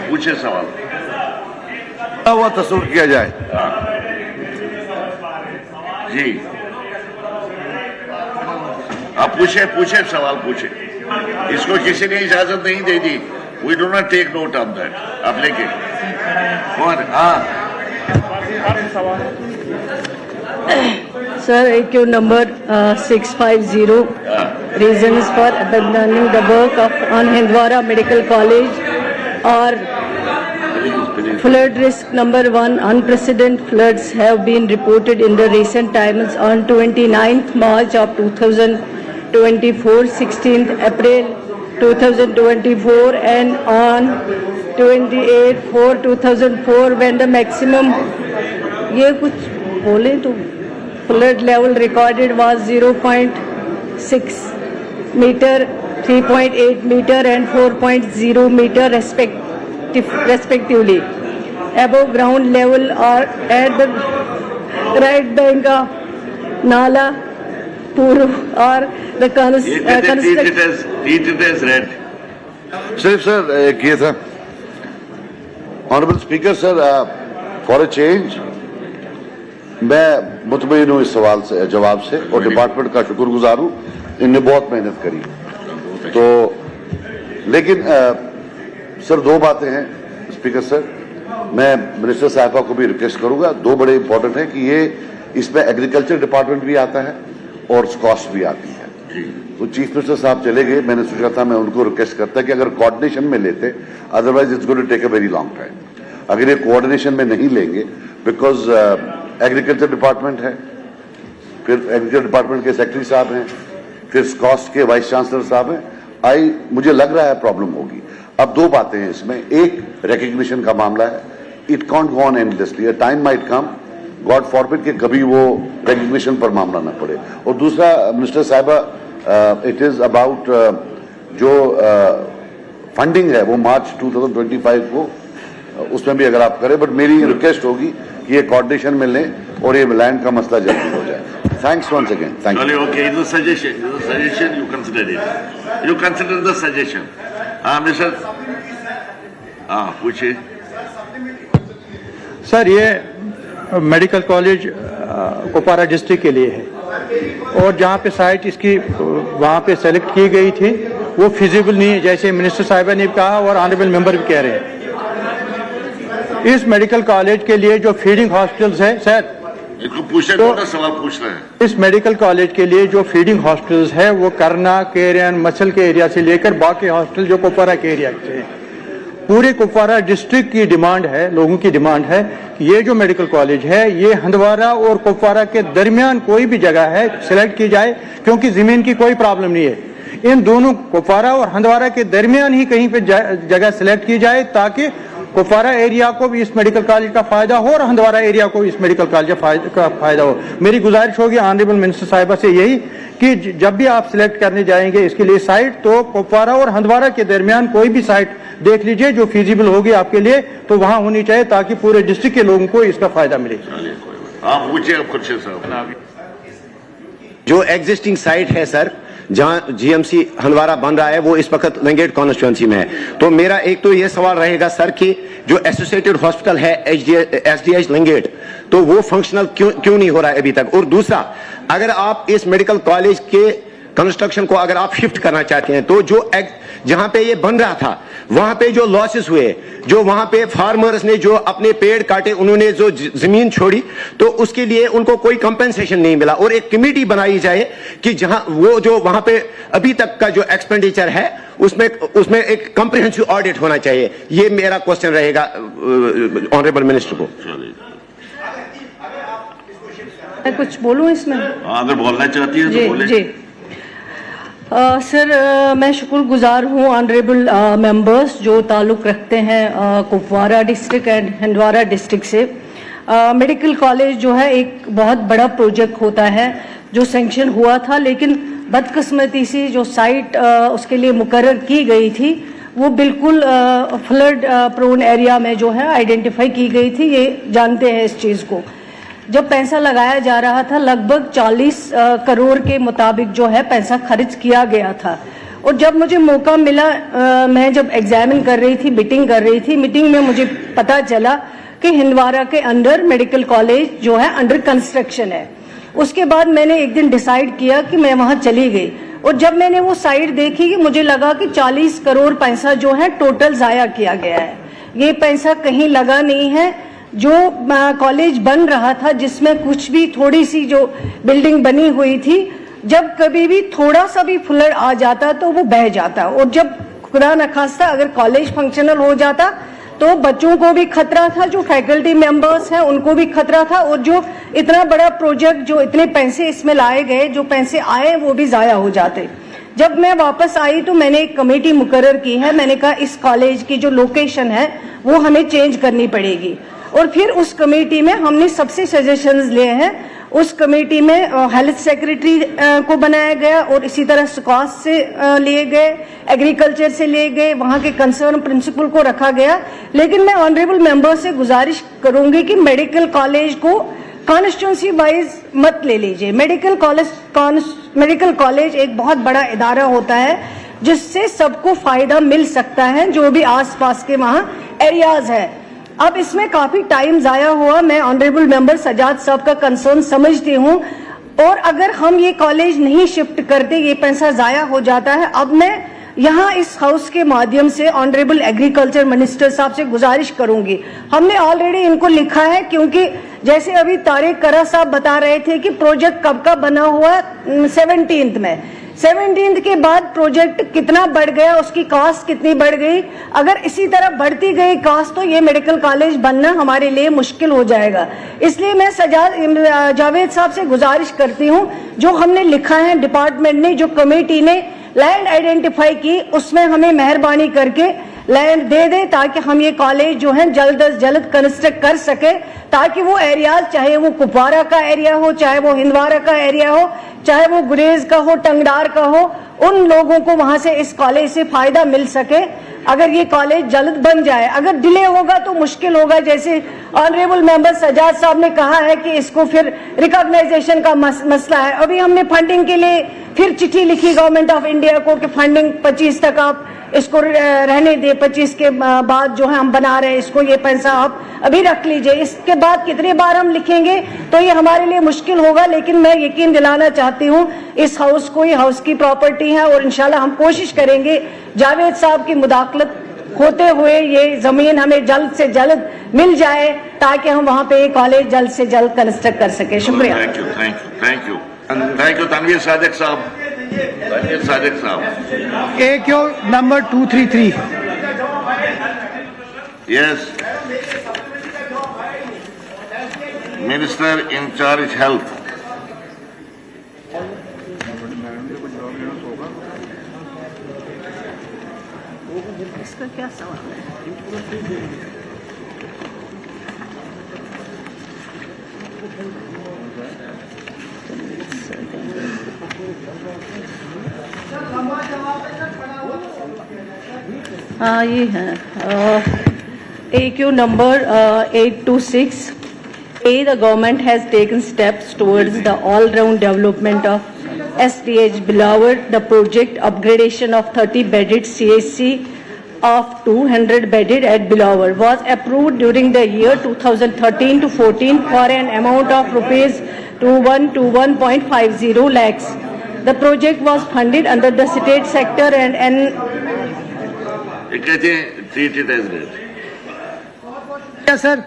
पूछे सवाल। हुआ तस्वीर किया जाए। जी आप पूछे सवाल पूछे। इसको किसी ने इजाजत नहीं दे दी। We do not take note of that. आप लेके कौन? Sir, AQ number 650. Reasons for abandoning the work on Hindwara Medical College or flood risk number 1. Unprecedented floods have been reported in the recent times on 29th March of 2024, 16th April 2024 and on 28/4/2004 when the maximum ये कुछ बोले तो flood level recorded was 0.6 meter, 3.8 meter and 4.0 meter respectively. Above ground level or at the right bank of Nala Puru or the Treat it as red. सिर्फ sir एक ये था, honourable speaker sir, for a change मैं मुतमईन हूँ इस सवाल से, जवाब से, और डिपार्टमेंट का शुक्रगुजार हूँ। इनने बहुत मेहनत करी। तो लेकिन सर दो बातें हैं स्पीकर सर, मैं मिनिस्टर साहिबा को भी रिक्वेस्ट करूंगा। दो बड़े इंपॉर्टेंट है कि ये इसमें एग्रीकल्चर डिपार्टमेंट भी आता है और कॉस्ट भी आती है। तो चीफ मिनिस्टर साहब चले गए, मैंने सोचा था मैं उनको रिक्वेस्ट करता कि अगर कोऑर्डिनेशन में लेते, otherwise it's going to take a very long time. अगर ये कोऑर्डिनेशन में नहीं लेंगे, बिकॉज एग्रीकल्चर डिपार्टमेंट है, फिर एग्रीकल्चर डिपार्टमेंट के सेक्रेटरी साहब हैं, फिर कॉस्ट के वाइस चांसलर साहब हैं, मुझे लग रहा है प्रॉब्लम होगी। अब दो बातें हैं इसमें, एक रिकग्निशन का मामला है, it can't go on endlessly, a time might come, God forbid कि कभी वो रिकग्निशन पर मामला न पड़े। और दूसरा मिनिस्टर साहिबा, इट इज अबाउट जो फंडिंग है वो मार्च 2025 को उसमें भी अगर आप करें, बट मेरी रिक्वेस्ट होगी कि ये कोऑर्डिनेशन में लें और ये लैंड का मसला जल्दी हो जाए। Thanks once again. Thank you. Okay, is a suggestion, you consider the suggestion. Mister पूछिए सर। ये मेडिकल कॉलेज कुपवारा डिस्ट्रिक्ट के लिए है और जहाँ पे साइट इसकी वहाँ पे सेलेक्ट की गई थी वो फिजिबल नहीं है, जैसे मिनिस्टर साहिबा ने कहा और ऑनरेबल मेंबर भी कह रहे हैं। इस मेडिकल कॉलेज के लिए जो फीडिंग हॉस्पिटल्स है सर, तो सवाल पूछ रहे हैं। इस मेडिकल कॉलेज के लिए जो फीडिंग हॉस्पिटल्स है वो करना, केरियन, मसल के एरिया से लेकर बाकी हॉस्पिटल जो कुपवारा के एरिया से है, पूरे कुपवारा डिस्ट्रिक्ट की डिमांड है, लोगों की डिमांड है कि ये जो मेडिकल कॉलेज है ये हंदवारा और कुपवारा के दरमियान कोई भी जगह है सिलेक्ट की जाए, क्योंकि जमीन की कोई प्रॉब्लम नहीं है। इन दोनों कुपवारा और हंदवारा के दरमियान ही कहीं पे जगह सिलेक्ट की जाए ताकि कुपवारा एरिया को भी इस मेडिकल कॉलेज का फायदा हो और हंदवारा एरिया को इस मेडिकल कॉलेज का फायदा हो। मेरी गुजारिश होगी ऑनरेबल मिनिस्टर साहिबा से यही कि जब भी आप सिलेक्ट करने जाएंगे इसके लिए साइट, तो कुपवारा और हंदवारा के दरमियान कोई भी साइट देख लीजिए जो फिजिबल होगी आपके लिए, तो वहां होनी चाहिए ताकि पूरे डिस्ट्रिक्ट के लोगों को इसका फायदा मिले। आप पूछिए खुर्शीद साहब। जो एग्जिस्टिंग साइट है सर, जहां जीएमसी हंदवारा बन रहा है, वो इस वक्त लंगेट कॉन्स्टिट्यूंसी में है। तो मेरा एक तो ये सवाल रहेगा सर कि जो एसोसिएटेड हॉस्पिटल है एसडीएच लंगेट, तो वो फंक्शनल क्यों नहीं हो रहा है अभी तक? और दूसरा, अगर आप इस मेडिकल कॉलेज के कंस्ट्रक्शन को अगर आप शिफ्ट करना चाहते हैं, तो जो जहां पे ये बन रहा था वहां पे जो लॉसेस हुए, जो वहां पे फार्मर्स ने जो अपने पेड़ काटे, उन्होंने जो जमीन छोड़ी, तो उसके लिए उनको कोई कंपेंसेशन नहीं मिला। और एक कमेटी बनाई जाए कि जहां वो जो वहां पे अभी तक का जो एक्सपेंडिचर है उसमें एक कॉम्प्रिहेंसिव ऑडिट होना चाहिए। ये मेरा क्वेश्चन रहेगा ऑनरेबल मिनिस्टर को। मैं कुछ बोलूं इसमें? अगर बोलना चाहती है तो बोले। जी सर, मैं शुक्रगुजार हूँ ऑनरेबल मेंबर्स जो ताल्लुक़ रखते हैं Kupwara district and Handwara district से। मेडिकल कॉलेज जो है एक बहुत बड़ा प्रोजेक्ट होता है जो सैंक्शन हुआ था, लेकिन बदकिस्मती से जो साइट उसके लिए मुकर्रर की गई थी वो बिल्कुल फ्लड प्रोन एरिया में जो है आइडेंटिफाई की गई थी। ये जानते हैं इस चीज़ को। जब पैसा लगाया जा रहा था लगभग 40 करोड़ के मुताबिक जो है पैसा खर्च किया गया था। और जब मुझे मौका मिला, मैं जब एग्जामिन कर रही थी, मीटिंग में मुझे पता चला कि हिंदवारा के अंदर मेडिकल कॉलेज जो है अंडर कंस्ट्रक्शन है। उसके बाद मैंने एक दिन डिसाइड किया कि मैं वहां चली गई, और जब मैंने वो साइट देखी कि मुझे लगा कि 40 करोड़ पैसा जो है टोटल जाया किया गया है। ये पैसा कहीं लगा नहीं है। जो कॉलेज बन रहा था, जिसमें कुछ भी थोड़ी सी जो बिल्डिंग बनी हुई थी, जब कभी भी थोड़ा सा भी फ्लड आ जाता तो वो बह जाता, और जब खुदा न खास्ता अगर कॉलेज फंक्शनल हो जाता तो बच्चों को भी खतरा था, जो फैकल्टी मेंबर्स हैं उनको भी खतरा था, और जो इतना बड़ा प्रोजेक्ट, जो इतने पैसे इसमें लाए गए, जो पैसे आए वो भी जाया हो जाते। जब मैं वापस आई तो मैंने एक कमेटी मुकर्रर की है। मैंने कहा इस कॉलेज की जो लोकेशन है वो हमें चेंज करनी पड़ेगी, और फिर उस कमेटी में हमने सबसे सजेशंस लिए हैं। उस कमेटी में हेल्थ सेक्रेटरी को बनाया गया, और इसी तरह स्वास्थ्य से लिए गए, एग्रीकल्चर से लिए गए, वहां के कंसर्न प्रिंसिपल को रखा गया। लेकिन मैं ऑनरेबल मेंबर से गुजारिश करूंगी कि मेडिकल कॉलेज को कॉन्स्टिट्यूंसी वाइज मत ले लीजिए। मेडिकल कॉलेज एक बहुत बड़ा इदारा होता है जिससे सबको फायदा मिल सकता है, जो भी आसपास के वहां एरियाज है। अब इसमें काफी टाइम जाया हुआ। मैं ऑनरेबल मेंबर सजाद साहब का कंसर्न समझती हूं, और अगर हम ये कॉलेज नहीं शिफ्ट करते, ये पैसा जाया हो जाता है। अब मैं यहाँ इस हाउस के माध्यम से ऑनरेबल एग्रीकल्चर मिनिस्टर साहब से गुजारिश करूंगी। हमने ऑलरेडी इनको लिखा है, क्योंकि जैसे अभी तारिक करा साहब बता रहे थे कि प्रोजेक्ट कब का बना हुआ, 17th में। 17th के बाद प्रोजेक्ट कितना बढ़ गया, उसकी कॉस्ट कितनी बढ़ गई। अगर इसी तरह बढ़ती गई कॉस्ट तो ये मेडिकल कॉलेज बनना हमारे लिए मुश्किल हो जाएगा। इसलिए मैं जावेद साहब से गुजारिश करती हूँ, जो हमने लिखा है डिपार्टमेंट ने, जो कमेटी ने लैंड आइडेंटिफाई की, उसमें हमें मेहरबानी करके लैंड दे दे, ताकि हम ये कॉलेज जो है जल्द अज जल्द कंस्ट्रक्ट कर सके, ताकि वो एरियाज, चाहे वो कुपवारा का एरिया हो, चाहे वो हिंदवारा का एरिया हो, चाहे वो गुरेज का हो, टंगडार का हो, उन लोगों को वहां से इस कॉलेज से फायदा मिल सके। अगर ये कॉलेज जल्द बन जाए, अगर डिले होगा तो मुश्किल होगा। जैसे ऑनरेबल मेंबर सजाद साहब ने कहा है कि इसको फिर रिकॉग्नाइजेशन का मसला है। अभी हमने फंडिंग के लिए फिर चिट्ठी लिखी गवर्नमेंट ऑफ इंडिया को कि फंडिंग 25 तक आप इसको रहने दे, 25 के बाद जो है हम बना रहे हैं इसको, ये पैसा आप अभी रख लीजिए। इसके बाद कितनी बार हम लिखेंगे तो ये हमारे लिए मुश्किल होगा। लेकिन मैं यकीन दिलाना चाहती हूँ इस हाउस को, ये हाउस की प्रॉपर्टी है, और इंशाल्लाह हम कोशिश करेंगे जावेद साहब की मुदाखलत होते हुए ये जमीन हमें जल्द से जल्द मिल जाए, ताकि हम वहाँ पे कॉलेज जल्द से जल्द कंस्ट्रक्ट कर सके। शुक्रिया। थैंक यू तनवीर सादिक साहब। AQ number 233. Yes. Minister in charge health. इसका क्या सवाल है? हाँ, ये है AQ number 826. The government has taken steps towards the all-round development of STH Bilawar. The project upgradation of 30-bedded CHC of 200-bedded at Bilawar was approved during the year 2013 to 14 for an amount of rupees 1.50 lakhs. The project was funded under the state sector and treat it as that. Sir,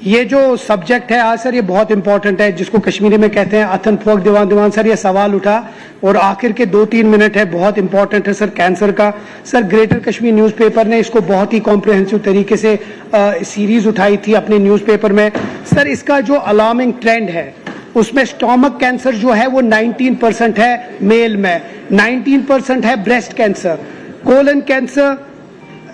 ये जो subject है आज sir, ये बहुत important है, जिसको कश्मीरी में कहते हैं अथन फोक दीवान दीवान। सर ये सवाल उठा और आखिर के 2-3 मिनट है, बहुत इंपॉर्टेंट है सर, कैंसर का। सर ग्रेटर कश्मीर न्यूज़पेपर ने इसको बहुत ही कॉम्प्रिहेंसिव तरीके से सीरीज उठाई थी अपने न्यूज़पेपर में। सर इसका जो अलार्मिंग ट्रेंड है, उसमें स्टोमक कैंसर जो है वो 19% है मेल में, 19% है breast cancer, colon cancer,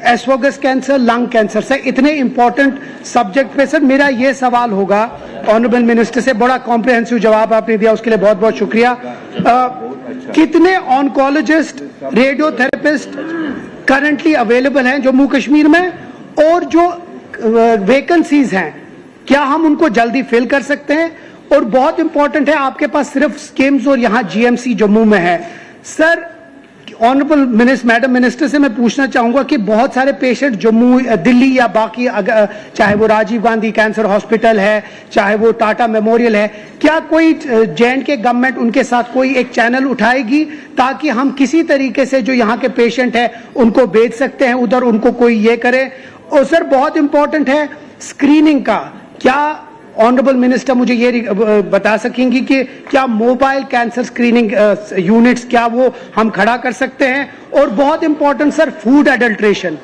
oesophagus cancer, lung cancer. Sir इतने इंपॉर्टेंट सब्जेक्ट पे सर मेरा ये सवाल होगा ऑनरेबल मिनिस्टर से, बड़ा कॉम्प्रिहेंसिव जवाब आपने दिया, उसके लिए बहुत बहुत शुक्रिया। कितने ऑन्कोलॉजिस्ट, रेडियोथेरेपिस्ट करंटली अवेलेबल हैं जम्मू कश्मीर में, और जो वैकेंसीज हैं क्या हम उनको जल्दी फिल कर सकते हैं? और बहुत इंपॉर्टेंट है, आपके पास सिर्फ स्कीम्स और यहाँ GMC जम्मू में है सर, ऑनरेबल मैडम मिनिस्टर से मैं पूछना चाहूंगा कि बहुत सारे पेशेंट जम्मू, दिल्ली या बाकी चाहे वो राजीव गांधी कैंसर हॉस्पिटल है, चाहे वो टाटा मेमोरियल है, क्या कोई J&K गवर्नमेंट उनके साथ कोई एक चैनल उठाएगी ताकि हम किसी तरीके से जो यहाँ के पेशेंट है उनको भेज सकते हैं उधर, उनको कोई ये करे? और सर बहुत इंपॉर्टेंट है स्क्रीनिंग का, क्या ऑनरेबल मिनिस्टर मुझे ये बता सकेंगी कि क्या मोबाइल कैंसर स्क्रीनिंग यूनिट्स क्या वो हम खड़ा कर सकते हैं? और बहुत इंपॉर्टेंट सर फूड एडल्ट्रेशन,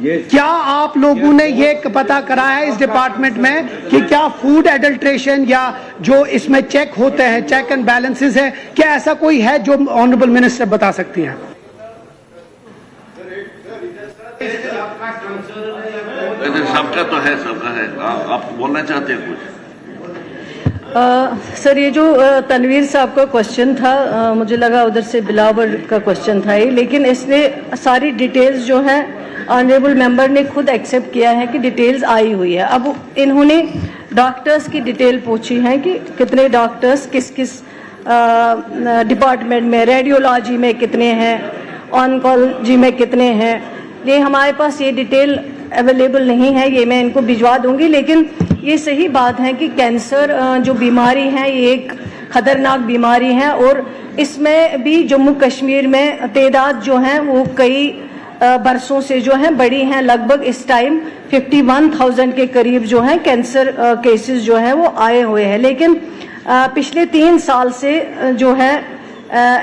क्या आप लोगों ने ये पता कराया है इस डिपार्टमेंट में कि क्या फूड एडल्ट्रेशन या जो इसमें चेक होते हैं, चेक एंड बैलेंसेस है, क्या ऐसा कोई है जो ऑनरेबल मिनिस्टर बता सकती हैं? सबका तो है, सबका है। आप बोलना चाहते हैं कुछ? सर ये जो तनवीर साहब का क्वेश्चन था, मुझे लगा उधर से बिलावर का क्वेश्चन था ये, लेकिन इसने सारी डिटेल्स जो है ऑनरेबल मेंबर ने खुद एक्सेप्ट किया है कि डिटेल्स आई हुई है। अब इन्होंने डॉक्टर्स की डिटेल पूछी है कि कितने डॉक्टर्स किस किस डिपार्टमेंट में, रेडियोलॉजी में कितने हैं, ऑन्कोलॉजी में कितने हैं। ये हमारे पास ये डिटेल अवेलेबल नहीं है, ये मैं इनको भिजवा दूंगी। लेकिन ये सही बात है कि कैंसर जो बीमारी है ये एक खतरनाक बीमारी है और इसमें भी जम्मू कश्मीर में तादाद जो है वो कई बरसों से जो है बड़ी हैं। लगभग इस टाइम 51,000 के करीब जो है कैंसर केसेस जो है वो आए हुए हैं। लेकिन पिछले 3 साल से जो है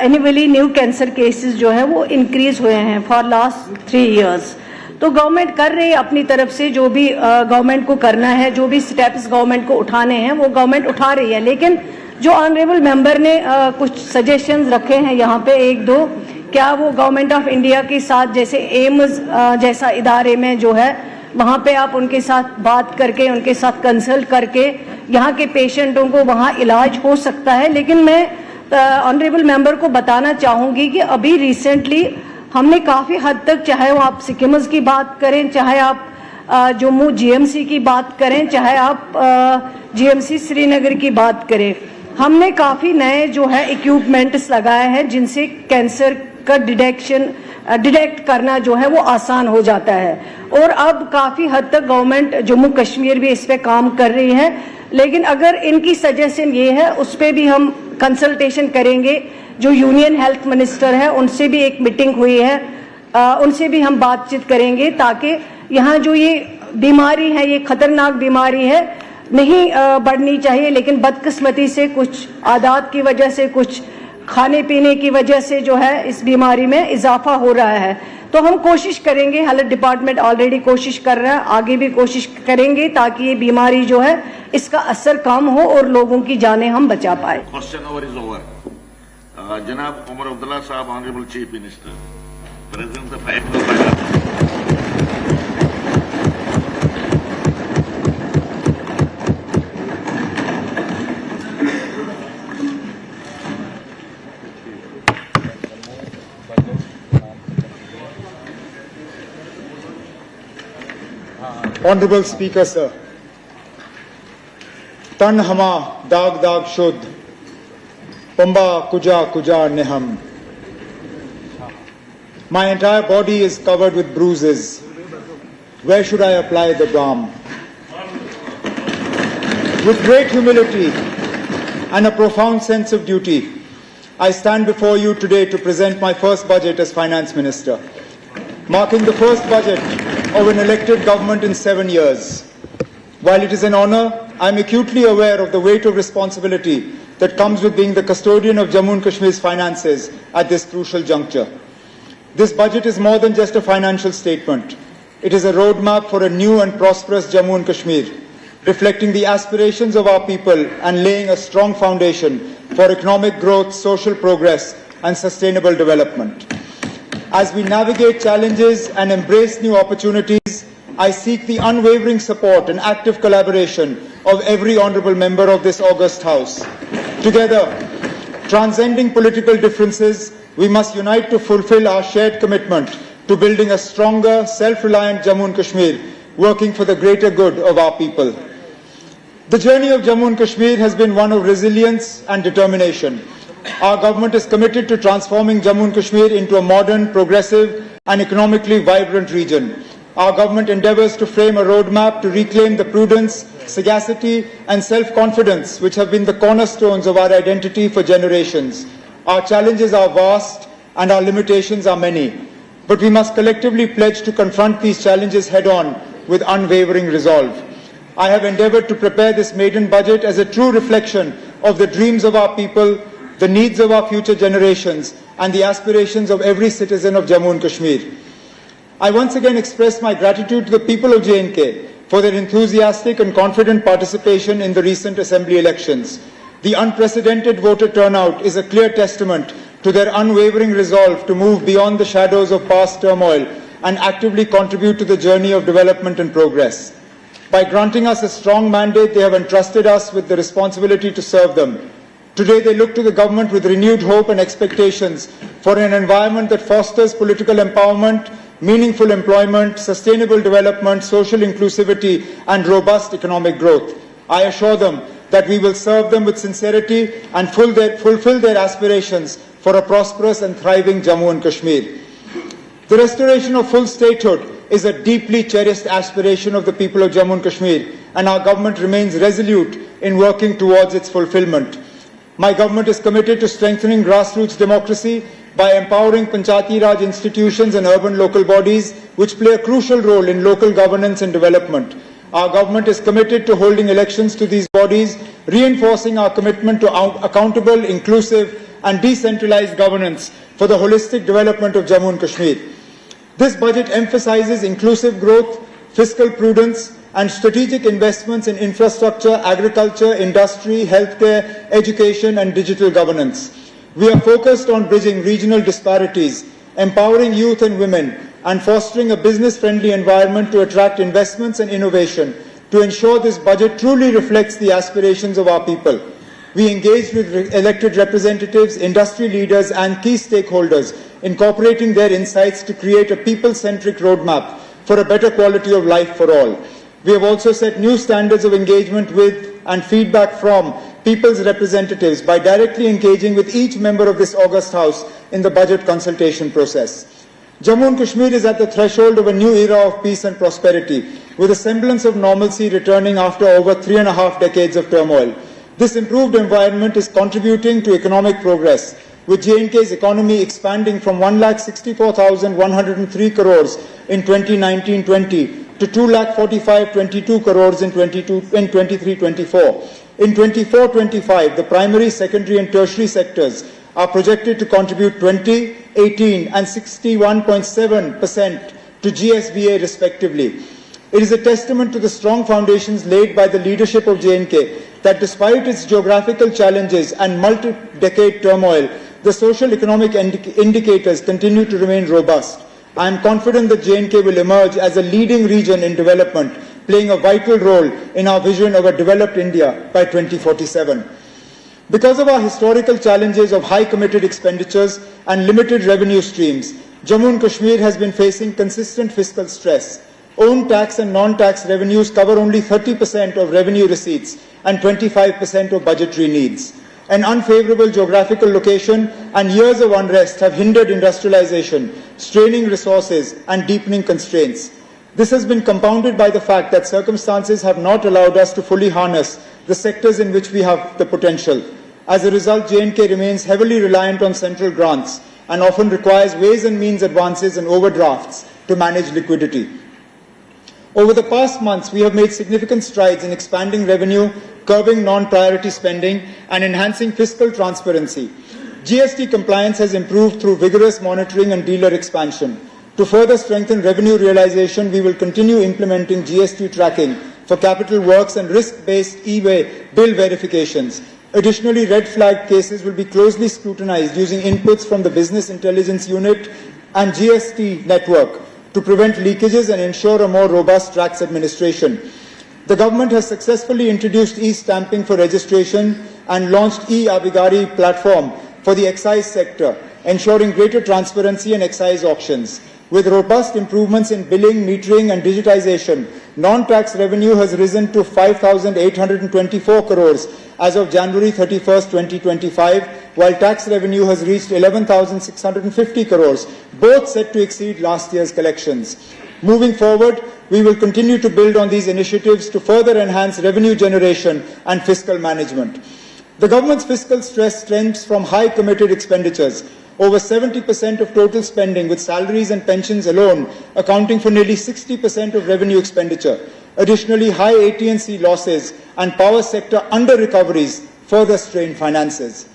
एनुअली न्यू कैंसर केसेस जो है वो इंक्रीज हुए हैं फॉर लास्ट 3 इयर्स। तो गवर्नमेंट कर रही है अपनी तरफ से, जो भी गवर्नमेंट को करना है, जो भी स्टेप्स गवर्नमेंट को उठाने हैं वो गवर्नमेंट उठा रही है। लेकिन जो ऑनरेबल मेंबर ने कुछ सजेशंस रखे हैं यहाँ पे 1-2, क्या वो गवर्नमेंट ऑफ इंडिया के साथ जैसे एम्स जैसा इदारे में जो है वहाँ पे आप उनके साथ बात करके, उनके साथ कंसल्ट करके यहाँ के पेशेंटों को वहाँ इलाज हो सकता है। लेकिन मैं ऑनरेबल मेंबर को बताना चाहूँगी कि अभी रिसेंटली हमने काफ़ी हद तक, चाहे वो आप सिक्किम्स की बात करें, चाहे आप जम्मू GMC की बात करें, चाहे आप GMC श्रीनगर की बात करें, हमने काफ़ी नए जो है इक्विपमेंट्स लगाए हैं जिनसे कैंसर का डिटेक्ट करना जो है वो आसान हो जाता है। और अब काफ़ी हद तक गवर्नमेंट जम्मू कश्मीर भी इस पे काम कर रही है। लेकिन अगर इनकी सजेशन ये है, उस पर भी हम कंसल्टेशन करेंगे। जो यूनियन हेल्थ मिनिस्टर है उनसे भी एक मीटिंग हुई है, उनसे भी हम बातचीत करेंगे ताकि यहाँ जो ये बीमारी है, ये खतरनाक बीमारी है, नहीं बढ़नी चाहिए। लेकिन बदकिस्मती से कुछ आदात की वजह से, कुछ खाने पीने की वजह से जो है इस बीमारी में इजाफा हो रहा है। तो हम कोशिश करेंगे, हेल्थ डिपार्टमेंट ऑलरेडी कोशिश कर रहा है, आगे भी कोशिश करेंगे ताकि ये बीमारी जो है इसका असर कम हो और लोगों की जानें हम बचा पाए। Question over is over. जनाब उमर अब्दुल्ला साहब, honourable chief minister, president of Honorable Speaker, sir. Tan hama daag daag shud, pamba kuja kuja niham. My entire body is covered with bruises. Where should I apply the balm? With great humility and a profound sense of duty, I stand before you today to present my first budget as Finance Minister, marking the first budget of an elected government in 7 years. While it is an honor, I am acutely aware of the weight of responsibility that comes with being the custodian of Jammu and Kashmir's finances at this crucial juncture. This budget is more than just a financial statement. It is a roadmap for a new and prosperous Jammu and Kashmir, reflecting the aspirations of our people and laying a strong foundation for economic growth, social progress, and sustainable development. As we navigate challenges and embrace new opportunities, I seek the unwavering support and active collaboration of every honourable member of this august House. Together, transcending political differences, we must unite to fulfill our shared commitment to building a stronger, self-reliant Jammu and Kashmir, working for the greater good of our people. The journey of Jammu and Kashmir has been one of resilience and determination, Our government is committed to transforming Jammu and Kashmir into a modern, progressive and economically vibrant region. Our government endeavours to frame a roadmap to reclaim the prudence, sagacity and self-confidence which have been the cornerstones of our identity for generations. Our challenges are vast and our limitations are many, but we must collectively pledge to confront these challenges head-on with unwavering resolve. I have endeavoured to prepare this maiden budget as a true reflection of the dreams of our people, the needs of our future generations and the aspirations of every citizen of Jammu and Kashmir. I once again express my gratitude to the people of J&K for their enthusiastic and confident participation in the recent Assembly elections. The unprecedented voter turnout is a clear testament to their unwavering resolve to move beyond the shadows of past turmoil and actively contribute to the journey of development and progress. By granting us a strong mandate, they have entrusted us with the responsibility to serve them. Today, they look to the government with renewed hope and expectations for an environment that fosters political empowerment, meaningful employment, sustainable development, social inclusivity, and robust economic growth. I assure them that we will serve them with sincerity and fulfill their aspirations for a prosperous and thriving Jammu and Kashmir. The restoration of full statehood is a deeply cherished aspiration of the people of Jammu and Kashmir, and our government remains resolute in working towards its fulfillment. My government is committed to strengthening grassroots democracy by empowering Panchayati Raj institutions and urban local bodies, which play a crucial role in local governance and development. Our government is committed to holding elections to these bodies, reinforcing our commitment to accountable, inclusive and decentralized governance for the holistic development of Jammu and Kashmir. This budget emphasizes inclusive growth, fiscal prudence and strategic investments in infrastructure, agriculture, industry, healthcare, education and digital governance. We are focused on bridging regional disparities, empowering youth and women, and fostering a business-friendly environment to attract investments and innovation to ensure this budget truly reflects the aspirations of our people. We engaged with elected representatives, industry leaders, and key stakeholders, incorporating their insights to create a people-centric roadmap for a better quality of life for all. We have also set new standards of engagement with and feedback from people's representatives by directly engaging with each member of this august House in the budget consultation process. Jammu and Kashmir is at the threshold of a new era of peace and prosperity, with a semblance of normalcy returning after over 3.5 decades of turmoil. This improved environment is contributing to economic progress, with J&K's economy expanding from 1,64,103 crores in 2019-20 to 2,45,22 crores in 23-24. In 24-25, the primary, secondary and tertiary sectors are projected to contribute 20, 18 and 61.7% to GSBA respectively. It is a testament to the strong foundations laid by the leadership of J&K that despite its geographical challenges and multi-decade turmoil, the social economic indicators continue to remain robust. I am confident that J&K will emerge as a leading region in development, playing a vital role in our vision of a developed India by 2047. Because of our historical challenges of high committed expenditures and limited revenue streams, Jammu and Kashmir has been facing consistent fiscal stress. Own tax and non-tax revenues cover only 30% of revenue receipts and 25% of budgetary needs. An unfavourable geographical location and years of unrest have hindered industrialization, straining resources and deepening constraints. This has been compounded by the fact that circumstances have not allowed us to fully harness the sectors in which we have the potential. As a result, J&K remains heavily reliant on central grants and often requires ways and means advances and overdrafts to manage liquidity. Over the past months, we have made significant strides in expanding revenue, curbing non-priority spending, and enhancing fiscal transparency. GST compliance has improved through vigorous monitoring and dealer expansion. To further strengthen revenue realization, we will continue implementing GST tracking for capital works and risk-based e-way bill verifications. Additionally, red flag cases will be closely scrutinized using inputs from the Business Intelligence Unit and GST network to prevent leakages and ensure a more robust tax administration. The government has successfully introduced e-stamping for registration and launched e-Abhigari platform for the excise sector, ensuring greater transparency and excise auctions. With robust improvements in billing, metering and digitization, non-tax revenue has risen to 5,824 crores as of January 31st, 2025, while tax revenue has reached 11,650 crores, both set to exceed last year's collections. Moving forward, we will continue to build on these initiatives to further enhance revenue generation and fiscal management. The government's fiscal stress stems from high committed expenditures. Over 70% of total spending, with salaries and pensions alone accounting for nearly 60% of revenue expenditure. Additionally, high AT&C losses and power sector under-recoveries further strain finances.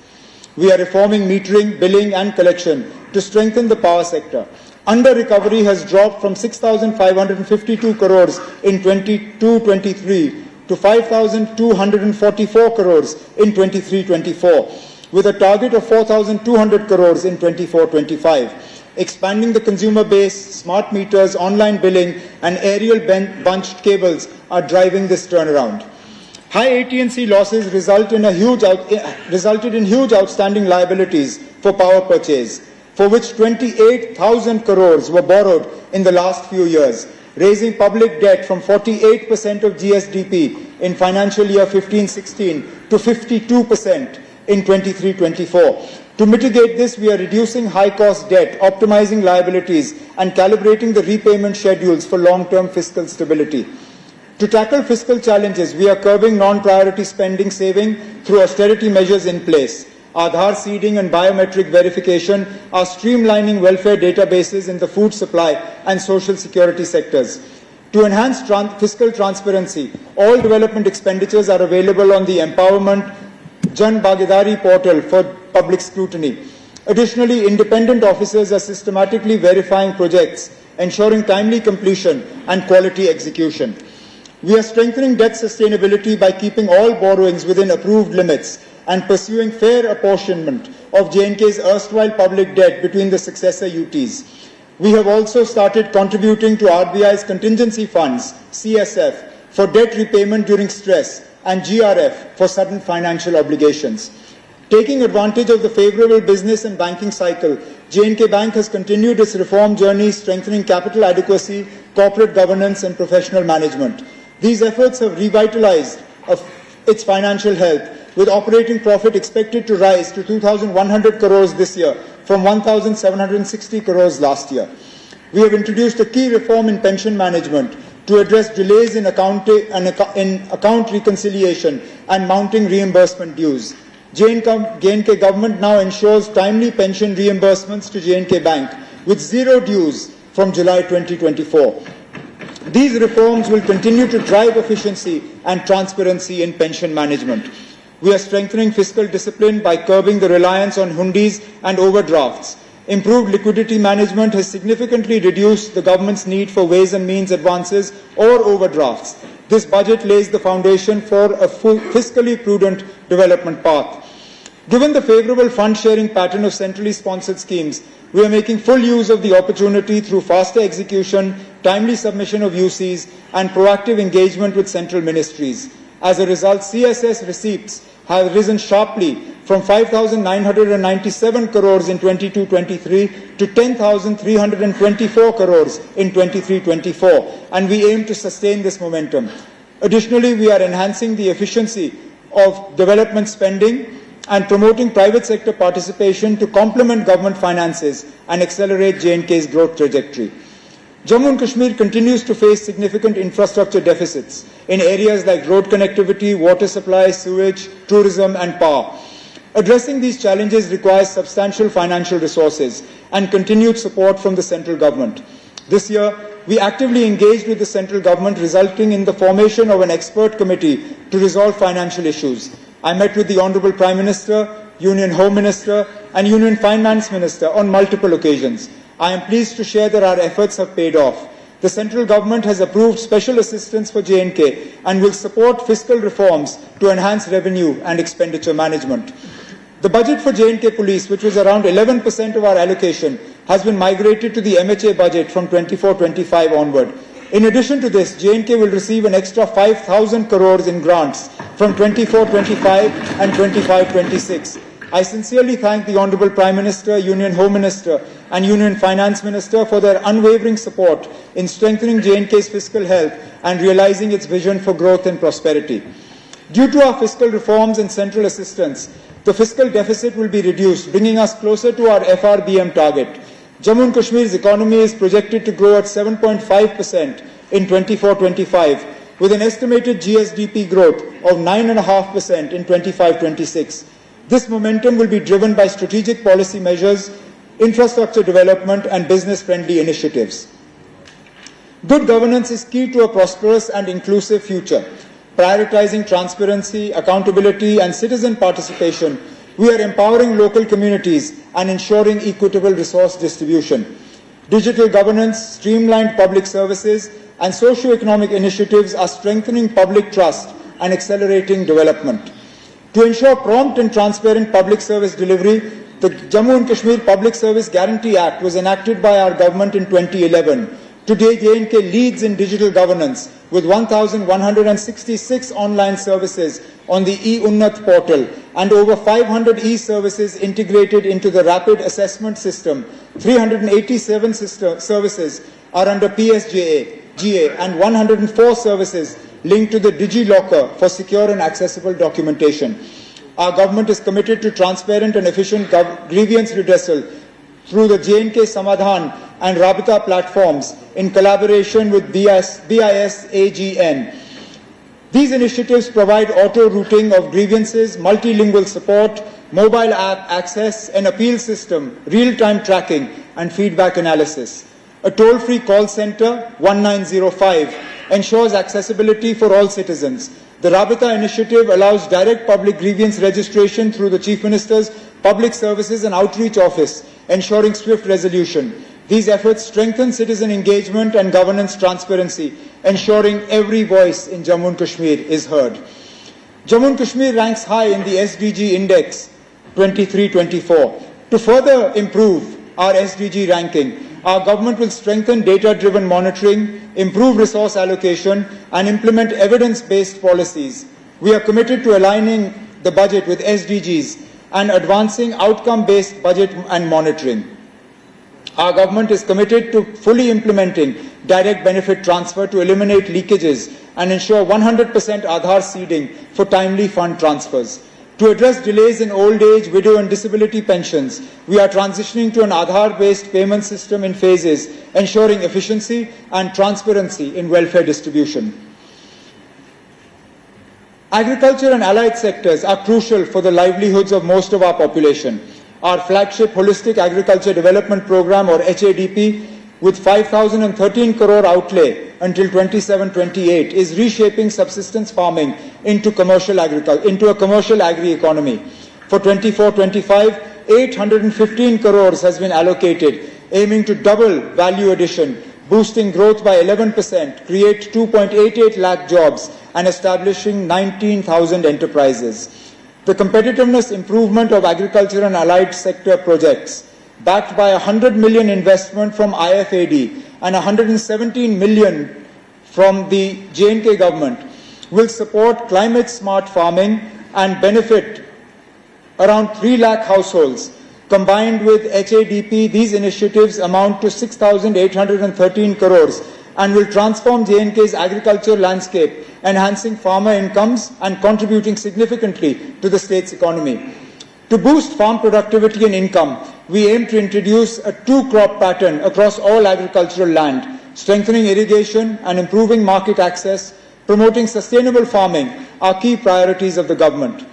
We are reforming metering, billing and collection to strengthen the power sector. Under-recovery has dropped from 6,552 crores in 22-23 to 5,244 crores in 23-24. With a target of 4,200 crores in 24-25. Expanding the consumer base, smart meters, online billing and aerial bunched cables are driving this turnaround. High AT&C losses resulted in huge outstanding liabilities for power purchase, for which 28,000 crores were borrowed in the last few years, raising public debt from 48% of GSDP in financial year 15-16 to 52% in 23-24. To mitigate this, we are reducing high-cost debt, optimizing liabilities, and calibrating the repayment schedules for long-term fiscal stability. To tackle fiscal challenges, we are curbing non-priority spending saving through austerity measures in place. Aadhaar seeding and biometric verification are streamlining welfare databases in the food supply and social security sectors. To enhance fiscal transparency, all development expenditures are available on the Empowerment Jan Bhagidari portal for public scrutiny. Additionally, independent officers are systematically verifying projects, ensuring timely completion and quality execution. We are strengthening debt sustainability by keeping all borrowings within approved limits and pursuing fair apportionment of J&K's erstwhile public debt between the successor UTs. We have also started contributing to RBI's contingency funds, CSF, for debt repayment during stress and GRF for sudden financial obligations. Taking advantage of the favorable business and banking cycle, J&K Bank has continued its reform journey, strengthening capital adequacy, corporate governance and professional management. These efforts have revitalized its financial health, with operating profit expected to rise to 2,100 crores this year from 1,760 crores last year. We have introduced a key reform in pension management to address delays in account reconciliation and mounting reimbursement dues. J&K government now ensures timely pension reimbursements to J&K Bank with zero dues from July 2024. These reforms will continue to drive efficiency and transparency in pension management. We are strengthening fiscal discipline by curbing the reliance on hundis and overdrafts. Improved liquidity management has significantly reduced the government's need for ways and means advances or overdrafts. This budget lays the foundation for a fiscally prudent development path. Given the favorable fund-sharing pattern of centrally sponsored schemes, we are making full use of the opportunity through faster execution, timely submission of UCs, and proactive engagement with central ministries. As a result, CSS receipts have risen sharply from 5,997 crores in 22-23 to 10,324 crores in 23-24, and we aim to sustain this momentum. Additionally, we are enhancing the efficiency of development spending and promoting private sector participation to complement government finances and accelerate J&K's growth trajectory. Jammu and Kashmir continues to face significant infrastructure deficits in areas like road connectivity, water supply, sewage, tourism and power. Addressing these challenges requires substantial financial resources and continued support from the central government. This year, we actively engaged with the central government, resulting in the formation of an expert committee to resolve financial issues. I met with the Honourable Prime Minister, Union Home Minister and Union Finance Minister on multiple occasions. I am pleased to share that our efforts have paid off. The central government has approved special assistance for J&K and will support fiscal reforms to enhance revenue and expenditure management. The budget for J&K Police, which was around 11% of our allocation, has been migrated to the MHA budget from 24-25 onward. In addition to this, J&K will receive an extra 5,000 crores in grants from 24-25 and 25-26. I sincerely thank the Honourable Prime Minister, Union Home Minister and Union Finance Minister for their unwavering support in strengthening J&K's fiscal health and realising its vision for growth and prosperity. Due to our fiscal reforms and central assistance, the fiscal deficit will be reduced, bringing us closer to our FRBM target. Jammu and Kashmir's economy is projected to grow at 7.5% in 24-25, with an estimated GSDP growth of 9.5% in 25-26. This momentum will be driven by strategic policy measures, infrastructure development and business-friendly initiatives. Good governance is key to a prosperous and inclusive future. Prioritizing transparency, accountability and citizen participation, we are empowering local communities and ensuring equitable resource distribution. Digital governance, streamlined public services and socio-economic initiatives are strengthening public trust and accelerating development. To ensure prompt and transparent public service delivery, the Jammu and Kashmir Public Service Guarantee Act was enacted by our government in 2011. Today, J&K leads in digital governance with 1,166 online services on the e-Unnat portal and over 500 e-services integrated into the rapid assessment system. 387 services are under PSJA, GA, and 104 services linked to the DigiLocker for secure and accessible documentation. Our government is committed to transparent and efficient grievance redressal through the J&K Samadhan and Rabita platforms in collaboration with BIS AGN. These initiatives provide auto-routing of grievances, multilingual support, mobile app access, an appeal system, real-time tracking and feedback analysis. A toll-free call center, 1905, ensures accessibility for all citizens. The Rabita initiative allows direct public grievance registration through the Chief Minister's Public Services and Outreach Office, ensuring swift resolution. These efforts strengthen citizen engagement and governance transparency, ensuring every voice in Jammu and Kashmir is heard. Jammu and Kashmir ranks high in the SDG Index 23-24. To further improve our SDG ranking, our government will strengthen data-driven monitoring, improve resource allocation, and implement evidence-based policies. We are committed to aligning the budget with SDGs and advancing outcome-based budget and monitoring. Our government is committed to fully implementing direct benefit transfer to eliminate leakages and ensure 100% Aadhaar seeding for timely fund transfers. To address delays in old age, widow and disability pensions, we are transitioning to an Aadhaar-based payment system in phases, ensuring efficiency and transparency in welfare distribution. Agriculture and allied sectors are crucial for the livelihoods of most of our population. Our flagship Holistic Agriculture Development Programme, or HADP, with 5,013 crore outlay until 27-28, is reshaping subsistence farming into a commercial agri-economy. For 24-25, 815 crores has been allocated, aiming to double value addition, boosting growth by 11%, create 2.88 lakh jobs, and establishing 19,000 enterprises. The competitiveness improvement of agriculture and allied sector projects, backed by 100 million investment from IFAD and 117 million from the J&K government, will support climate-smart farming and benefit around 3 lakh households. Combined with HADP, these initiatives amount to 6,813 crores and will transform J&K's agriculture landscape, enhancing farmer incomes and contributing significantly to the state's economy. To boost farm productivity and income, we aim to introduce a two-crop pattern across all agricultural land, strengthening irrigation and improving market access, promoting sustainable farming are key priorities of the government.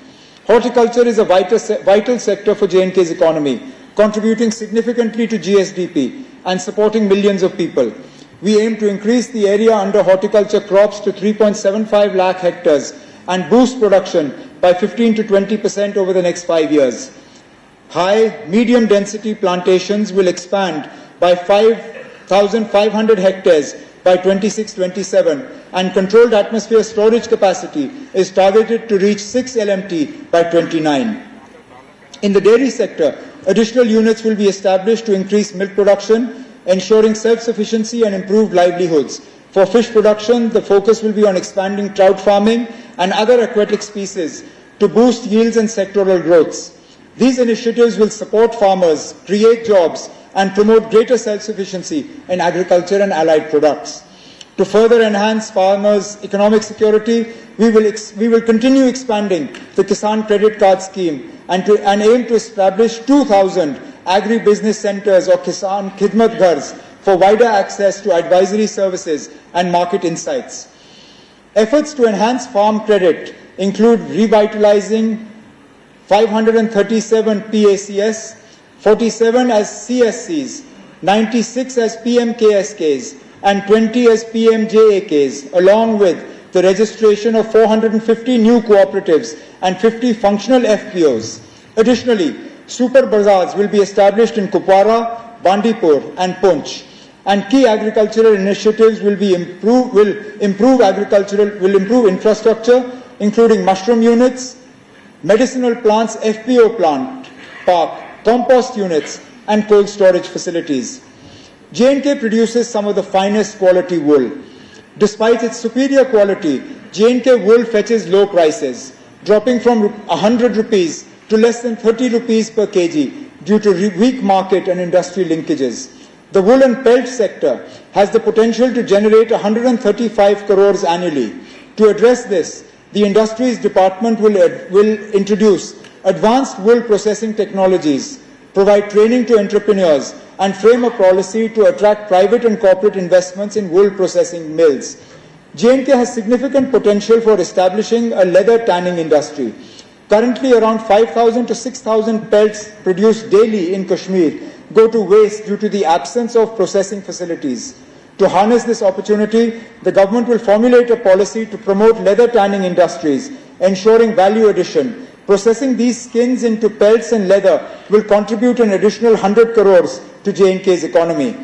Horticulture is a vital sector for J&K's economy, contributing significantly to GSDP and supporting millions of people. We aim to increase the area under horticulture crops to 3.75 lakh hectares and boost production by 15 to 20% over the next 5 years. High, medium density plantations will expand by 5,500 hectares by 26-27, and controlled atmosphere storage capacity is targeted to reach 6 LMT by 29. In the dairy sector, additional units will be established to increase milk production, ensuring self-sufficiency and improved livelihoods. For fish production, the focus will be on expanding trout farming and other aquatic species to boost yields and sectoral growths. These initiatives will support farmers, create jobs, and promote greater self-sufficiency in agriculture and allied products. To further enhance farmers' economic security, we will continue expanding the Kisan Credit Card Scheme and aim to establish 2,000 agri-business centers or Kisan Khidmat Ghars for wider access to advisory services and market insights. Efforts to enhance farm credit include revitalizing 537 PACS, 47 as CSCs, 96 as PMKSKs, and 20 as PMJAKs, along with the registration of 450 new cooperatives and 50 functional FPOs. Additionally, super bazaars will be established in Kupwara, Bandipur, and Poonch, and key agricultural initiatives will improve infrastructure, including mushroom units, medicinal plants FPO plant park, compost units, and cold storage facilities. J&K produces some of the finest quality wool. Despite its superior quality, J&K wool fetches low prices, dropping from 100 rupees to less than 30 rupees per kg due to weak market and industry linkages. The wool and pelt sector has the potential to generate 135 crores annually. To address this, the Industries Department will introduce advanced wool processing technologies, provide training to entrepreneurs, and frame a policy to attract private and corporate investments in wool processing mills. J&K has significant potential for establishing a leather tanning industry. Currently, around 5,000 to 6,000 pelts produced daily in Kashmir go to waste due to the absence of processing facilities. To harness this opportunity, the government will formulate a policy to promote leather tanning industries, ensuring value addition. Processing these skins into pelts and leather will contribute an additional 100 crores to J&K's economy.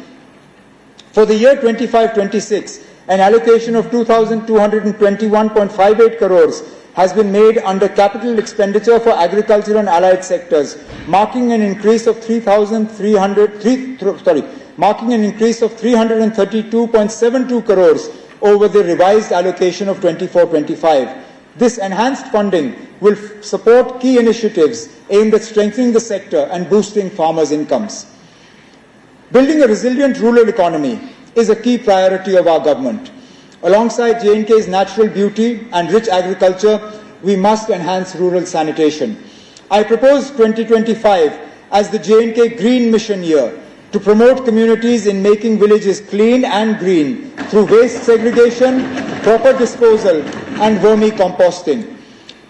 For the year 25-26, an allocation of 2,221.58 crores has been made under capital expenditure for agriculture and allied sectors, marking an increase of 332.72 crores over the revised allocation of 24-25. This enhanced funding will support key initiatives aimed at strengthening the sector and boosting farmers' incomes. Building a resilient rural economy is a key priority of our government. Alongside J&K's natural beauty and rich agriculture, we must enhance rural sanitation. I propose 2025 as the J&K Green Mission year to promote communities in making villages clean and green through waste segregation, proper disposal, and vermicomposting.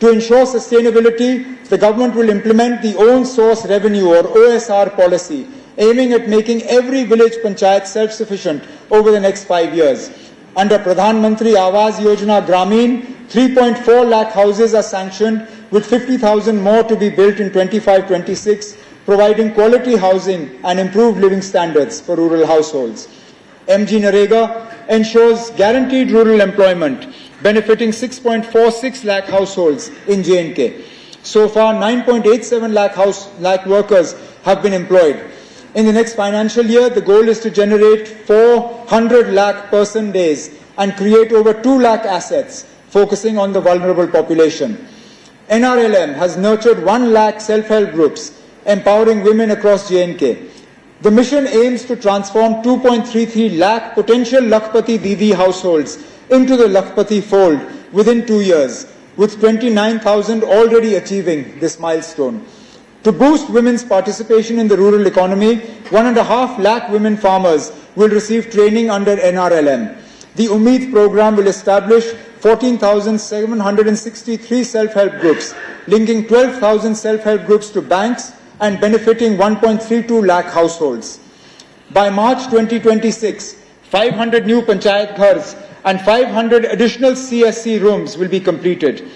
To ensure sustainability, the government will implement the Own Source Revenue or OSR policy, aiming at making every village panchayat self-sufficient over the next 5 years. Under Pradhan Mantri Awas Yojana Gramin, 3.4 lakh houses are sanctioned, with 50,000 more to be built in 25-26, providing quality housing and improved living standards for rural households. MG Narega ensures guaranteed rural employment, benefiting 6.46 lakh households in J&K. So far, 9.87 lakh workers have been employed. In the next financial year, the goal is to generate 400 lakh person days and create over 2 lakh assets, focusing on the vulnerable population. NRLM has nurtured 1 lakh self-help groups, empowering women across J&K. The mission aims to transform 2.33 lakh potential Lakhpati Didi households into the Lakhpati fold within 2 years, with 29,000 already achieving this milestone. To boost women's participation in the rural economy, 1.5 lakh women farmers will receive training under NRLM. The Umeed program will establish 14,763 self-help groups, linking 12,000 self-help groups to banks and benefiting 1.32 lakh households. By March 2026, 500 new panchayat ghars and 500 additional CSC rooms will be completed.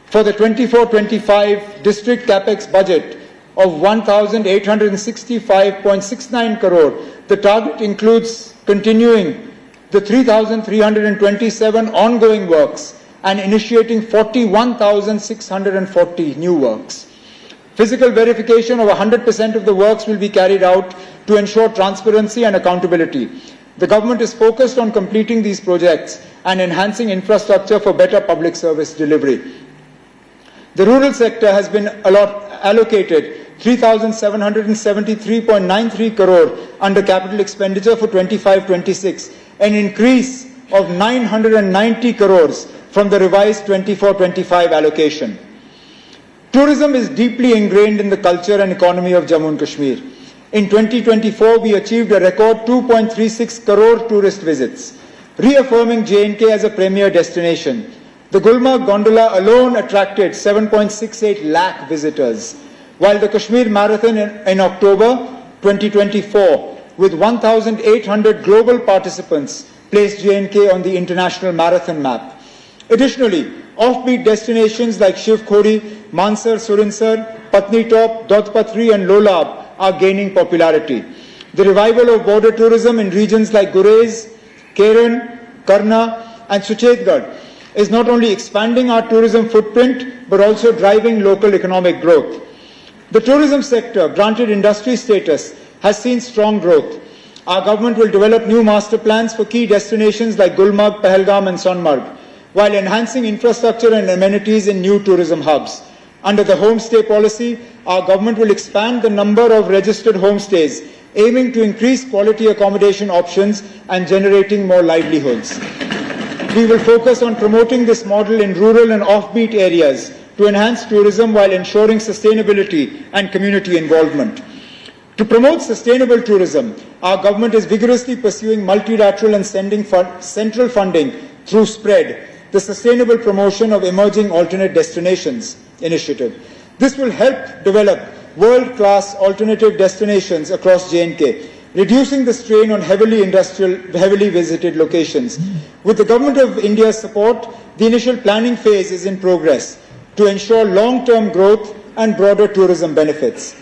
For the 24-25 district capex budget of 1,865.69 crore, the target includes continuing the 3,327 ongoing works and initiating 41,640 new works. Physical verification of 100% of the works will be carried out to ensure transparency and accountability. The government is focused on completing these projects and enhancing infrastructure for better public service delivery. The rural sector has been allocated 3,773.93 crore under capital expenditure for 25-26, an increase of 990 crores from the revised 24-25 allocation. Tourism is deeply ingrained in the culture and economy of Jammu and Kashmir. In 2024, we achieved a record 2.36 crore tourist visits, reaffirming J&K as a premier destination. The Gulmarg gondola alone attracted 7.68 lakh visitors, while the Kashmir Marathon in October 2024, with 1,800 global participants, placed J&K on the international marathon map. Additionally, offbeat destinations like Shiv Khori, Mansar, Surinsar, Patnitop, Dodpatri and Lolab are gaining popularity. The revival of border tourism in regions like Gurez, Keren, Karna and Suchetgarh is not only expanding our tourism footprint but also driving local economic growth. The tourism sector, granted industry status, has seen strong growth. Our government will develop new master plans for key destinations like Gulmarg, Pahalgam and Sonmarg, while enhancing infrastructure and amenities in new tourism hubs. Under the homestay policy, our government will expand the number of registered homestays, aiming to increase quality accommodation options and generating more livelihoods. We will focus on promoting this model in rural and offbeat areas to enhance tourism while ensuring sustainability and community involvement. To promote sustainable tourism, our government is vigorously pursuing multilateral and central funding through SPREAD, the Sustainable Promotion of Emerging Alternate Destinations initiative. This will help develop world-class alternative destinations across J&K, reducing the strain on heavily visited locations. With the Government of India's support, the initial planning phase is in progress to ensure long-term growth and broader tourism benefits.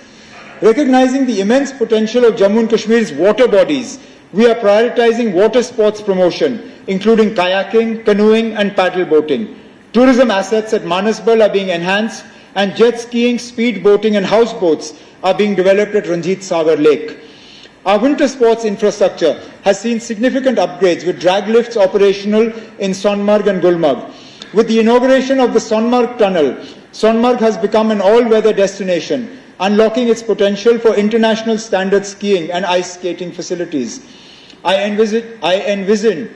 Recognizing the immense potential of Jammu and Kashmir's water bodies, we are prioritizing water sports promotion, including kayaking, canoeing and paddle boating. Tourism assets at Manasbal are being enhanced and jet skiing, speed boating and houseboats are being developed at Ranjit Sagar Lake. Our winter sports infrastructure has seen significant upgrades with drag lifts operational in Sonmarg and Gulmarg. With the inauguration of the Sonmarg tunnel, Sonmarg has become an all-weather destination, unlocking its potential for international standard skiing and ice skating facilities. I envision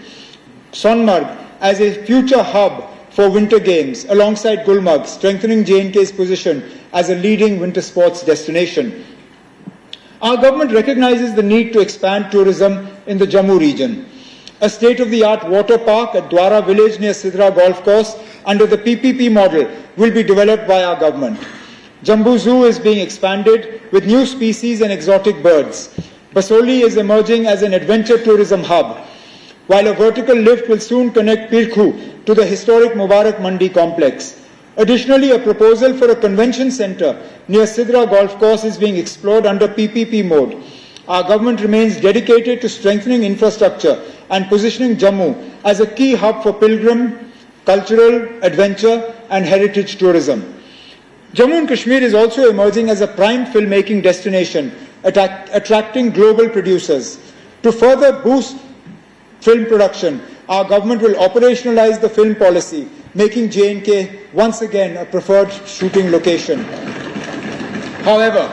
Sonmarg as a future hub for winter games alongside Gulmarg, strengthening J&K's position as a leading winter sports destination. Our government recognizes the need to expand tourism in the Jammu region. A state-of-the-art water park at Dwara village near Sidra Golf Course under the PPP model will be developed by our government. Jambu Zoo is being expanded with new species and exotic birds. Basoli is emerging as an adventure tourism hub, while a vertical lift will soon connect Pirkhu to the historic Mubarak Mandi complex. Additionally, a proposal for a convention center near Sidra Golf Course is being explored under PPP mode. Our government remains dedicated to strengthening infrastructure and positioning Jammu as a key hub for pilgrim, cultural, adventure and heritage tourism. Jammu and Kashmir is also emerging as a prime filmmaking destination, attracting global producers. To further boost film production, our government will operationalize the film policy, making J&K once again a preferred shooting location. However,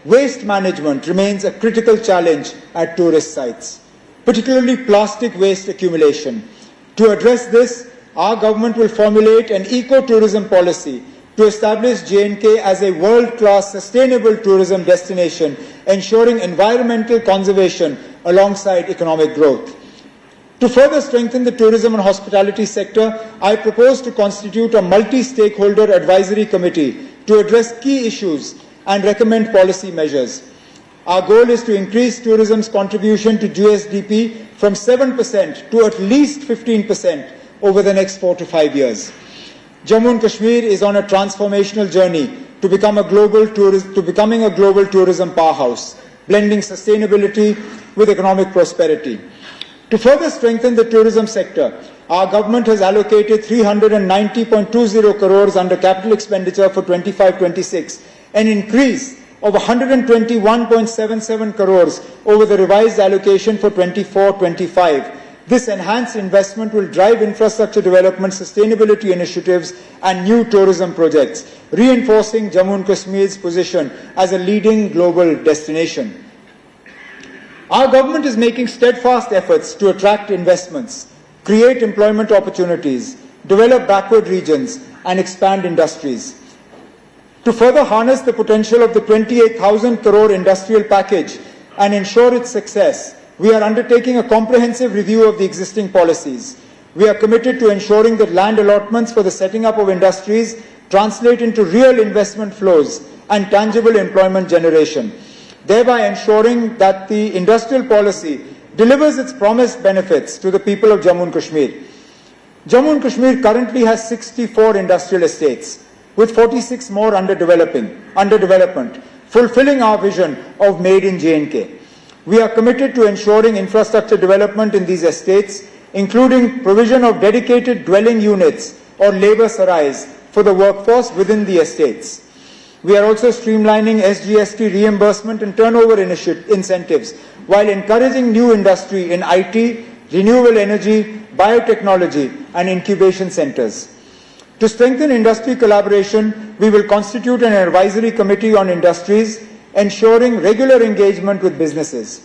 waste management remains a critical challenge at tourist sites, particularly plastic waste accumulation. To address this, our government will formulate an eco-tourism policy to establish J&K as a world-class sustainable tourism destination, ensuring environmental conservation alongside economic growth. To further strengthen the tourism and hospitality sector, I propose to constitute a multi-stakeholder advisory committee to address key issues and recommend policy measures. Our goal is to increase tourism's contribution to GSDP from 7% to at least 15% over the next 4 to 5 years. Jammu and Kashmir is on a transformational journey to becoming a global tourism powerhouse, blending sustainability with economic prosperity. To further strengthen the tourism sector, our government has allocated 390.20 crores under capital expenditure for 25-26, an increase of 121.77 crores over the revised allocation for 24-25, This enhanced investment will drive infrastructure development, sustainability initiatives and new tourism projects, reinforcing Jammu and Kashmir's position as a leading global destination. Our government is making steadfast efforts to attract investments, create employment opportunities, develop backward regions and expand industries. To further harness the potential of the 28,000 crore industrial package and ensure its success, we are undertaking a comprehensive review of the existing policies. We are committed to ensuring that land allotments for the setting up of industries translate into real investment flows and tangible employment generation, thereby ensuring that the industrial policy delivers its promised benefits to the people of Jammu and Kashmir. Jammu and Kashmir currently has 64 industrial estates, with 46 more under development, fulfilling our vision of Made in J&K. We are committed to ensuring infrastructure development in these estates, including provision of dedicated dwelling units or labour sarais for the workforce within the estates. We are also streamlining SGST reimbursement and turnover incentives while encouraging new industry in IT, renewable energy, biotechnology and incubation centres. To strengthen industry collaboration, we will constitute an advisory committee on industries, ensuring regular engagement with businesses.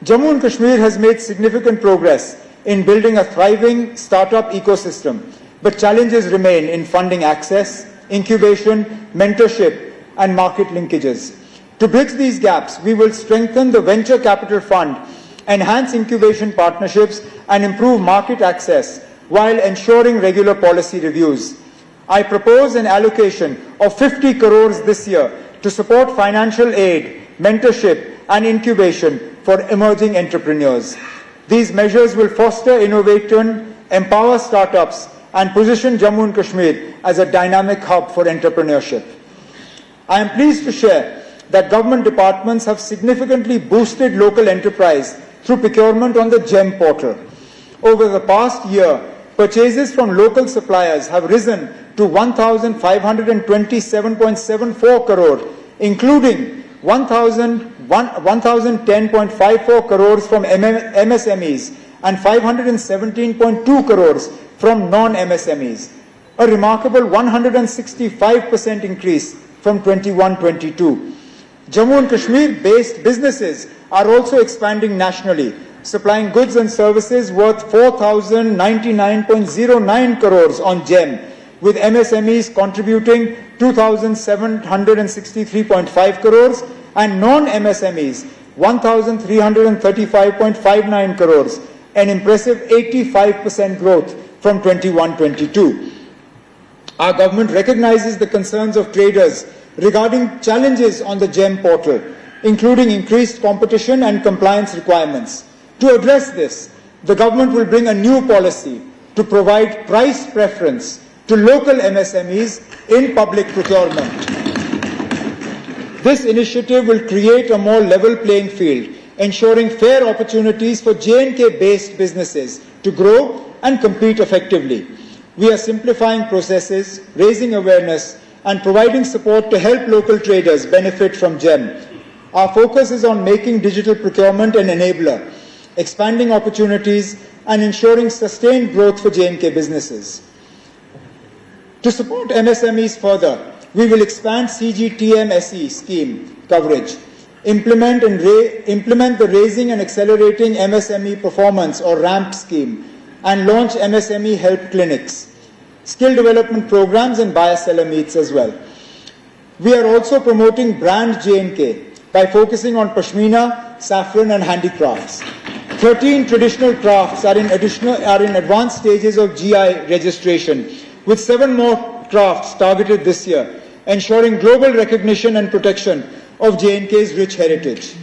Jammu and Kashmir has made significant progress in building a thriving startup ecosystem, but challenges remain in funding access, incubation, mentorship, and market linkages. To bridge these gaps, we will strengthen the venture capital fund, enhance incubation partnerships, and improve market access while ensuring regular policy reviews. I propose an allocation of 50 crores this year to support financial aid, mentorship, and incubation for emerging entrepreneurs. These measures will foster innovation, empower startups, and position Jammu and Kashmir as a dynamic hub for entrepreneurship. I am pleased to share that government departments have significantly boosted local enterprise through procurement on the GEM portal. Over the past year, purchases from local suppliers have risen to 1,527.74 crore, including 1,010.54 crores from MSMEs and 517.2 crores from non-MSMEs, a remarkable 165% increase from 21-22. Jammu and Kashmir-based businesses are also expanding nationally, supplying goods and services worth 4,099.09 crores on GEM, with MSMEs contributing 2,763.5 crores and non-MSMEs 1,335.59 crores, an impressive 85% growth from 21-22. Our government recognizes the concerns of traders regarding challenges on the GEM portal, including increased competition and compliance requirements. To address this, the government will bring a new policy to provide price preference to local MSMEs in public procurement. This initiative will create a more level playing field, ensuring fair opportunities for J&K-based businesses to grow and compete effectively. We are simplifying processes, raising awareness, and providing support to help local traders benefit from GEM. Our focus is on making digital procurement an enabler, expanding opportunities, and ensuring sustained growth for J&K businesses. To support MSMEs further, we will expand CGTMSE scheme coverage, implement the Raising and Accelerating MSME Performance or RAMP scheme, and launch MSME help clinics, skill development programs, and buyer-seller meets as well. We are also promoting brand J&K by focusing on Pashmina, saffron, and handicrafts. 13 traditional crafts are in advanced stages of GI registration, with 7 more crafts targeted this year, ensuring global recognition and protection of J&K's rich heritage.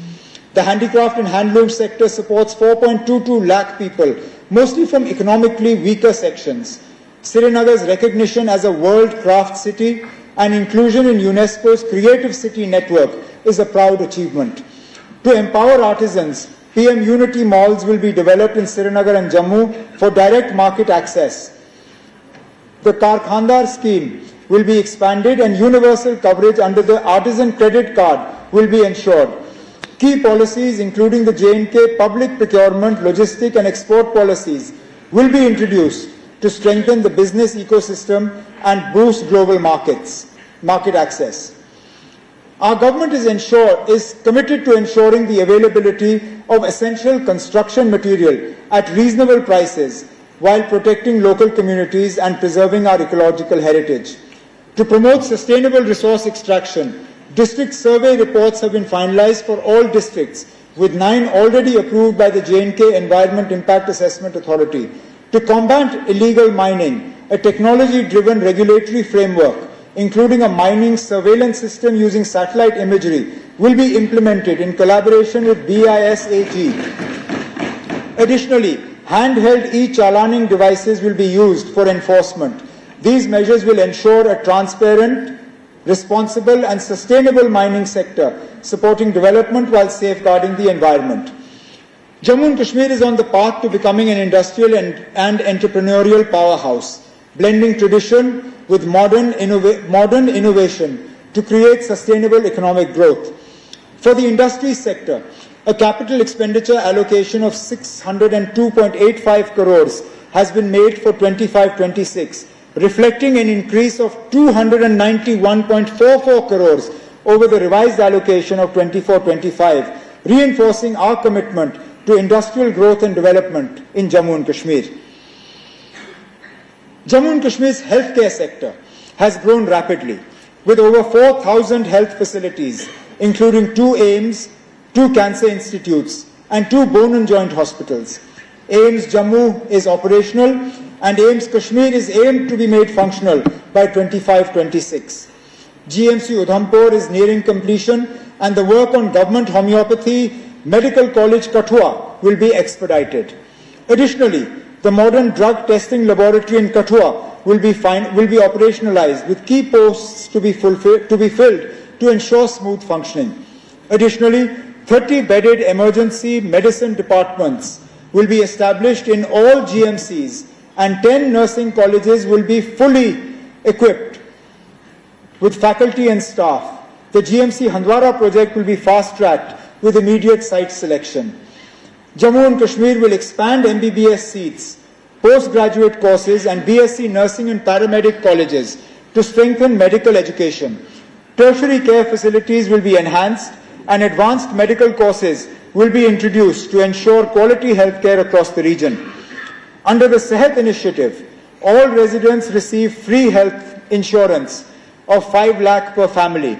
The handicraft and handloom sector supports 4.22 lakh people, mostly from economically weaker sections. Srinagar's recognition as a World Craft City and inclusion in UNESCO's Creative City Network is a proud achievement. To empower artisans, PM Unity malls will be developed in Srinagar and Jammu for direct market access. The Karkhandar scheme will be expanded and universal coverage under the artisan credit card will be ensured. Key policies, including the J&K public procurement, logistic and export policies, will be introduced to strengthen the business ecosystem and boost global market access. Our government is committed to ensuring the availability of essential construction material at reasonable prices while protecting local communities and preserving our ecological heritage. To promote sustainable resource extraction, district survey reports have been finalized for all districts, with 9 already approved by the J&K Environment Impact Assessment Authority. To combat illegal mining, a technology-driven regulatory framework, including a mining surveillance system using satellite imagery, will be implemented in collaboration with BISAG. Additionally, handheld e-chalaning devices will be used for enforcement. These measures will ensure a transparent, responsible and sustainable mining sector, supporting development while safeguarding the environment. Jammu and Kashmir is on the path to becoming an industrial and entrepreneurial powerhouse, blending tradition with modern innovation to create sustainable economic growth. For the industry sector, a capital expenditure allocation of 602.85 crores has been made for 25-26, reflecting an increase of 291.44 crores over the revised allocation of 24-25, reinforcing our commitment to industrial growth and development in Jammu and Kashmir. Jammu and Kashmir's healthcare sector has grown rapidly, with over 4,000 health facilities, including 2 AIIMS, 2 cancer institutes, and 2 bone and joint hospitals. AIIMS Jammu is operational, and AIIMS Kashmir is aimed to be made functional by 25-26. GMC Udhampur is nearing completion, and the work on government homeopathy Medical College Kathua will be expedited. Additionally, the modern drug testing laboratory in Kathua will be operationalized, with key posts to be filled to ensure smooth functioning. Additionally, 30-bedded emergency medicine departments will be established in all GMCs, and 10 nursing colleges will be fully equipped with faculty and staff. The GMC Handwara project will be fast-tracked with immediate site selection. Jammu and Kashmir will expand MBBS seats, postgraduate courses and BSc nursing and paramedic colleges to strengthen medical education. Tertiary care facilities will be enhanced, and advanced medical courses will be introduced to ensure quality healthcare across the region. Under the Sehat initiative, all residents receive free health insurance of 5 lakh per family,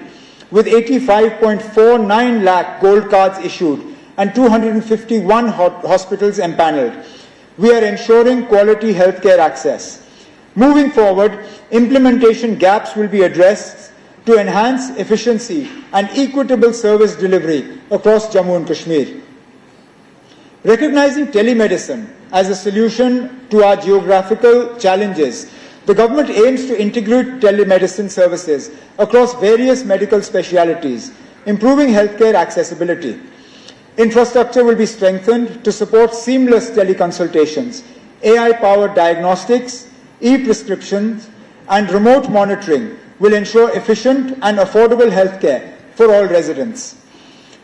with 85.49 lakh gold cards issued and 251 hospitals empaneled. We are ensuring quality healthcare access. Moving forward, implementation gaps will be addressed to enhance efficiency and equitable service delivery across Jammu and Kashmir. Recognizing telemedicine as a solution to our geographical challenges, the government aims to integrate telemedicine services across various medical specialities, improving healthcare accessibility. Infrastructure will be strengthened to support seamless teleconsultations, AI-powered diagnostics, e-prescriptions, and remote monitoring will ensure efficient and affordable healthcare for all residents.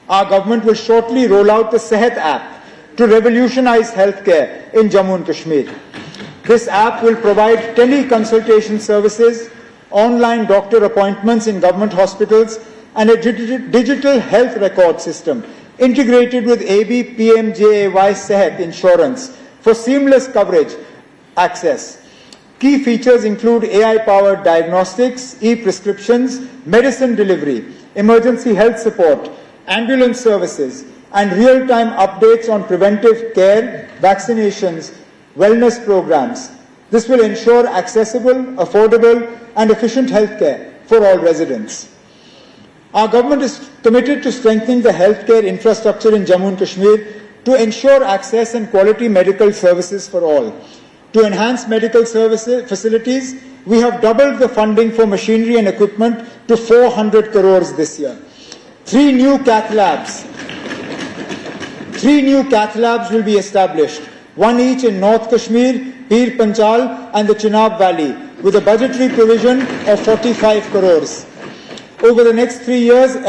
Our government will shortly roll out the Sehat app to revolutionize healthcare in Jammu and Kashmir. This app will provide teleconsultation services, online doctor appointments in government hospitals, and a digital health record system integrated with AB PMJAY Sehat insurance for seamless coverage access. Key features include AI-powered diagnostics, e-prescriptions, medicine delivery, emergency health support, ambulance services, and real-time updates on preventive care, vaccinations, wellness programs. This will ensure accessible, affordable, and efficient healthcare for all residents. Our government is committed to strengthening the healthcare infrastructure in Jammu and Kashmir to ensure access and quality medical services for all. To enhance medical services facilities, we have doubled the funding for machinery and equipment to 400 crores this year. 3 new cath labs will be established, 1 each in North Kashmir, Pir Panchal and the Chenab Valley, with a budgetary provision of 45 crores. Over the next 3 years,